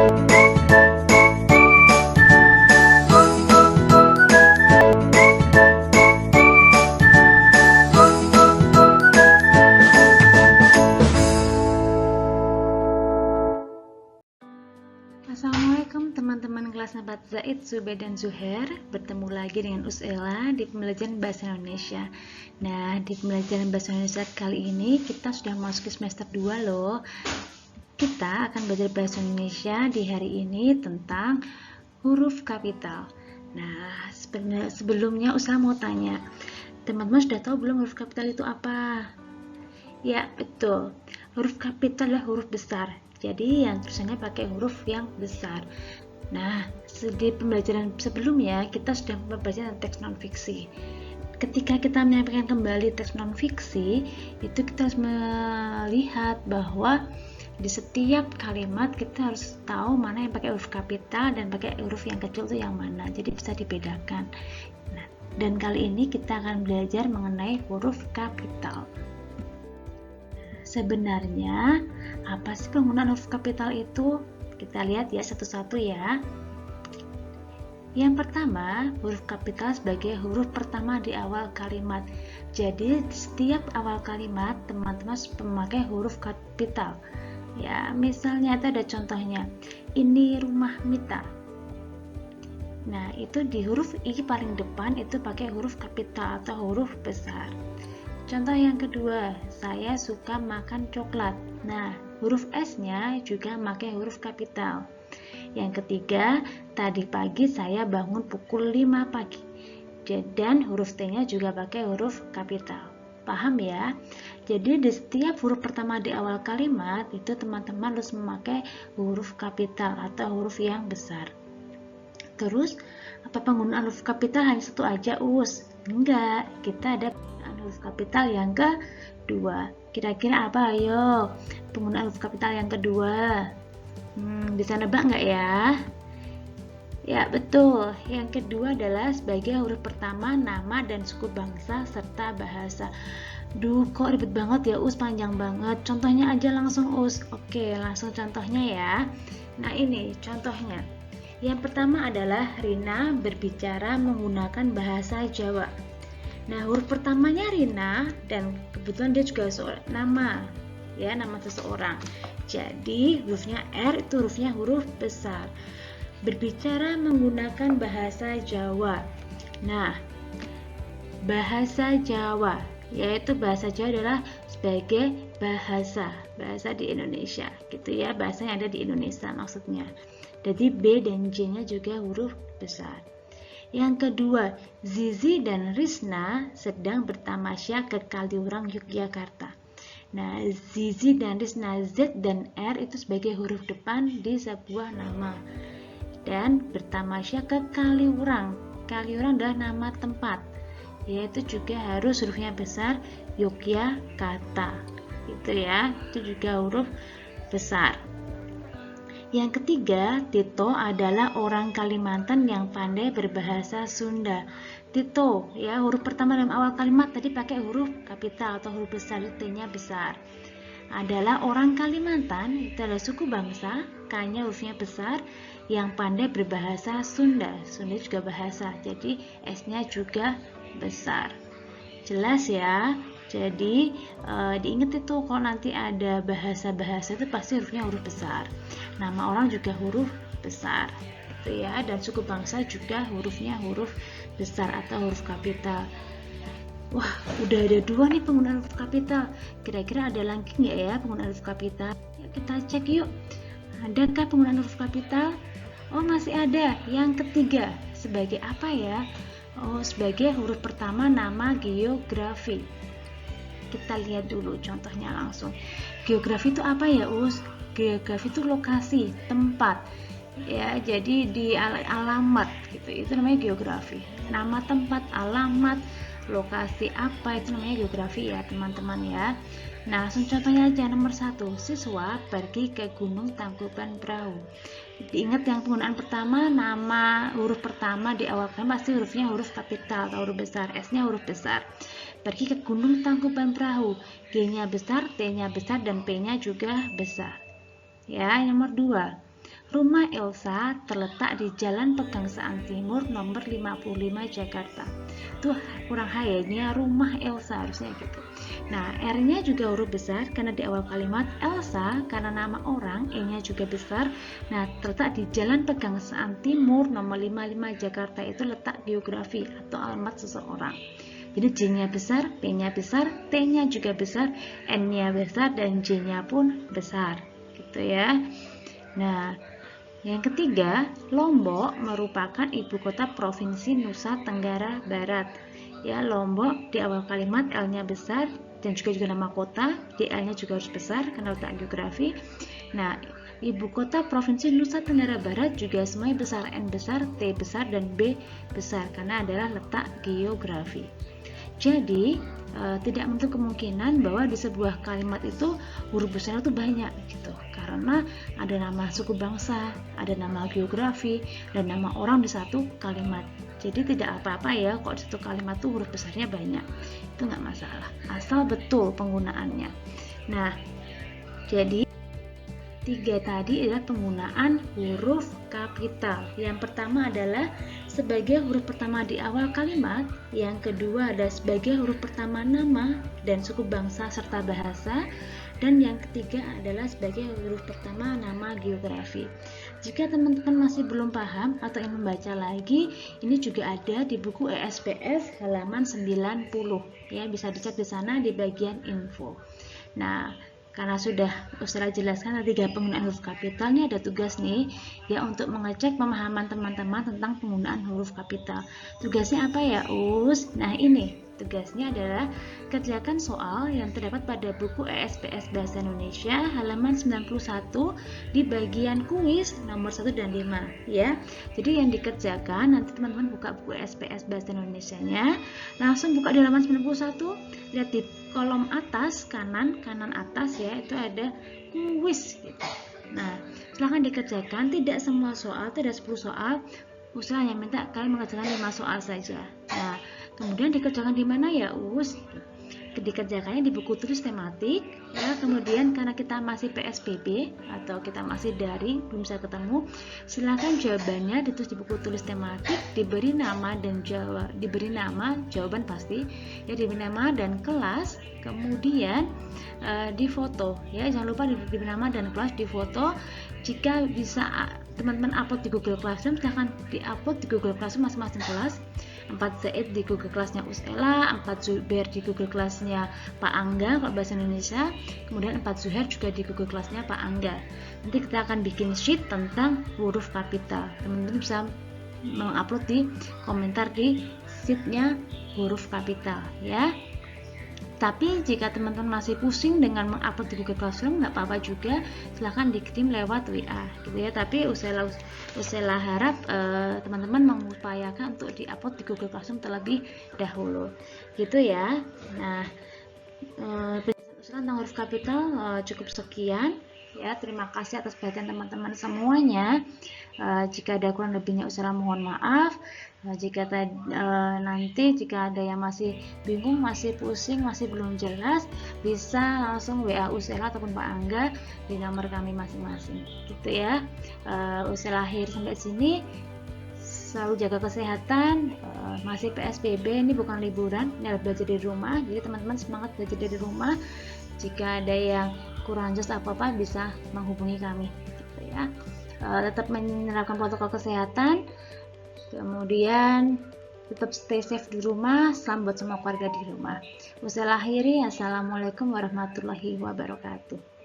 Assalamualaikum teman-teman kelas 4 Zaid, Zubed, dan Zuher. Bertemu lagi dengan Usela di pembelajaran Bahasa Indonesia. Nah, di pembelajaran Bahasa Indonesia kali ini kita sudah masuk ke semester 2 loh. Kita akan belajar Bahasa Indonesia di hari ini tentang huruf kapital. Nah, sebelumnya Usela mau tanya, teman-teman sudah tahu belum huruf kapital itu apa? Ya, betul. Huruf kapital adalah huruf besar. Jadi yang tulisannya pakai huruf yang besar. Nah, di pembelajaran sebelumnya kita sudah belajar teks non-fiksi. Ketika kita menyampaikan kembali teks non-fiksi, itu kita harus melihat bahwa di setiap kalimat kita harus tahu mana yang pakai huruf kapital dan pakai huruf yang kecil itu yang mana. Jadi bisa dibedakan. Nah, dan kali ini kita akan belajar mengenai huruf kapital. Sebenarnya, apa sih penggunaan huruf kapital itu? Kita lihat ya satu-satu ya. Yang pertama, huruf kapital sebagai huruf pertama di awal kalimat. Jadi, setiap awal kalimat, teman-teman memakai huruf kapital. Ya, misalnya itu ada contohnya. Ini rumah Mita. Nah, itu di huruf I paling depan itu pakai huruf kapital atau huruf besar. Contoh yang kedua, saya suka makan coklat. Nah, huruf S-nya juga pakai huruf kapital. Yang ketiga, tadi pagi saya bangun pukul 5 pagi. Dan huruf T-nya juga pakai huruf kapital. Paham ya? Jadi di setiap huruf pertama di awal kalimat, itu teman-teman harus memakai huruf kapital atau huruf yang besar. Terus, apa penggunaan huruf kapital hanya satu aja, Us? Enggak, kita ada huruf kapital yang kedua. Kira-kira apa? Ayo, penggunaan huruf kapital yang kedua. Bisa nebak nggak ya? Ya, betul. Yang kedua adalah sebagai huruf pertama nama dan suku bangsa serta bahasa. Duh, kok ribet banget ya, Us, panjang banget. Contohnya aja langsung, Us. Oke, langsung contohnya ya. Nah, ini contohnya. Yang pertama adalah Rina berbicara menggunakan bahasa Jawa. Nah, huruf pertamanya Rina dan kebetulan dia juga nama, ya, nama seseorang. Jadi, hurufnya R itu hurufnya huruf besar. Berbicara menggunakan bahasa Jawa. Nah, bahasa Jawa, yaitu bahasa Jawa adalah sebagai bahasa di Indonesia, gitu ya, bahasa yang ada di Indonesia maksudnya. Jadi B dan J-nya juga huruf besar. Yang kedua, Zizi dan Risna sedang bertamasya ke Kaliurang, Yogyakarta. Nah, Zizi dan Risna, Z dan R itu sebagai huruf depan di sebuah nama. Dan bertamasya ke Kaliurang. Kaliurang adalah nama tempat, yaitu juga harus hurufnya besar, Yogyakarta. Gitu ya, itu juga huruf besar. Yang ketiga, Tito adalah orang Kalimantan yang pandai berbahasa Sunda. Tito, ya, huruf pertama dalam awal kalimat tadi pakai huruf kapital atau huruf besar, T-nya besar. Adalah orang Kalimantan, itu adalah suku bangsa, K-nya hurufnya besar, yang pandai berbahasa Sunda. Sunda juga bahasa, jadi S-nya juga besar. Jelas ya? Jadi diingat itu kalau nanti ada bahasa-bahasa itu pasti hurufnya huruf besar. Nama orang juga huruf besar, gitu ya. Dan suku bangsa juga hurufnya huruf besar atau huruf kapital. Wah, udah ada 2 nih penggunaan huruf kapital. Kira-kira ada lagi nggak ya penggunaan huruf kapital? Yuk kita cek yuk. Adakah penggunaan huruf kapital? Oh, masih ada. Yang ketiga, sebagai apa ya? Oh, sebagai huruf pertama nama geografi. Kita lihat dulu contohnya langsung. Geografi itu apa ya, Us? Geografi itu lokasi, tempat. Ya, jadi di alamat gitu. Itu namanya geografi. Nama tempat, alamat, lokasi apa itu namanya geografi ya, teman-teman ya. Nah, langsung contohnya aja. Nomor 1, siswa pergi ke Gunung Tangkuban Perahu. Diingat yang penggunaan pertama, nama huruf pertama di awal kalimat pasti hurufnya huruf kapital atau huruf besar, S-nya huruf besar. Pergi ke Gunung Tangkuban Perahu, G-nya besar, T-nya besar, dan P-nya juga besar. Ya, nomor 2, Rumah Elsa terletak di Jalan Pegangsaan Timur nomor 55 Jakarta. Itu kurang H ya, ini rumah Elsa harusnya gitu. Nah, R-nya juga huruf besar karena di awal kalimat. Elsa karena nama orang, E-nya juga besar. Nah, terletak di Jalan Pegangsaan Timur nomor 55 Jakarta, itu letak geografi atau alamat seseorang. Jadi J-nya besar, P-nya besar, T-nya juga besar, N-nya besar, dan J-nya pun besar gitu ya. Nah, yang ketiga, Lombok merupakan ibu kota provinsi Nusa Tenggara Barat. Ya, Lombok di awal kalimat L-nya besar dan juga nama kota, di L-nya juga harus besar karena letak geografi. Nah, ibu kota provinsi Nusa Tenggara Barat juga semuanya besar, N besar, T besar, dan B besar karena adalah letak geografi. Jadi tidak menutup kemungkinan bahwa di sebuah kalimat itu huruf besar itu banyak gitu, karena ada nama suku bangsa, ada nama geografi, dan nama orang di satu kalimat. Jadi tidak apa-apa ya kok di satu kalimat itu huruf besarnya banyak, itu nggak masalah, asal betul penggunaannya. Nah, jadi 3 tadi adalah penggunaan huruf kapital. Yang pertama adalah sebagai huruf pertama di awal kalimat, yang kedua adalah sebagai huruf pertama nama dan suku bangsa serta bahasa, dan yang ketiga adalah sebagai huruf pertama nama geografi. Jika teman-teman masih belum paham atau ingin membaca lagi, ini juga ada di buku ESPS halaman 90 ya, bisa dicek di sana di bagian info. Nah, karena sudah Ustazah jelaskan 3 penggunaan huruf kapital, ini ada tugas nih ya untuk mengecek pemahaman teman-teman tentang penggunaan huruf kapital. Tugasnya apa ya, Us? Nah, ini tugasnya adalah kerjakan soal yang terdapat pada buku ESPS Bahasa Indonesia halaman 91 di bagian kuis nomor 1 dan 5 ya. Jadi yang dikerjakan, nanti teman-teman buka buku ESPS Bahasa Indonesianya, langsung buka di halaman 91, lihat di kolom atas kanan atas ya, itu ada kuis gitu. Nah, silahkan dikerjakan, tidak semua soal, tidak 10 soal. Ustazah hanya minta kalian mengerjakan 5 soal saja. Nah, kemudian dikerjakan di mana ya, Us? Dikerjakannya di buku tulis tematik ya. Kemudian karena kita masih PSBB atau kita masih daring, belum bisa ketemu, silakan jawabannya ditulis di buku tulis tematik, diberi nama dan diberi nama jawaban pasti ya, diberi nama dan kelas, kemudian difoto ya, jangan lupa diberi nama dan kelas, difoto. Jika bisa teman-teman upload di Google Classroom, silahkan diupload di Google Classroom masing-masing kelas. 4 Zaid di Google Kelasnya Usela, 4 Zubair di Google Kelasnya Pak Angga kalau bahasa Indonesia, kemudian 4 Zuhair juga di Google Kelasnya Pak Angga. Nanti kita akan bikin sheet tentang huruf kapital, teman-teman bisa mengupload di komentar di sheetnya huruf kapital ya. Tapi jika teman-teman masih pusing dengan mengupload di Google Classroom, nggak apa-apa juga, silahkan dikirim lewat WA gitu ya. Tapi Usela harap teman-teman mengupayakan untuk diupload di Google Classroom terlebih dahulu gitu ya. Nah, penjelasan Usela tentang huruf kapital cukup sekian ya. Terima kasih atas perhatian teman-teman semuanya. Jika ada kurang lebihnya Usela mohon maaf. Jika nanti jika ada yang masih bingung, masih pusing, masih belum jelas, bisa langsung WA Usela ataupun Pak Angga di nomor kami masing-masing gitu ya. Usela akhir sampai sini, selalu jaga kesehatan. Masih PSBB, ini bukan liburan, ini adalah belajar di rumah, jadi teman-teman semangat belajar dari rumah. Jika ada yang kurang jelas apa-apa bisa menghubungi kami gitu ya. Tetap menerapkan protokol kesehatan, kemudian tetap stay safe di rumah. Salam buat semua keluarga di rumah. Wassalamualaikum warahmatullahi wabarakatuh.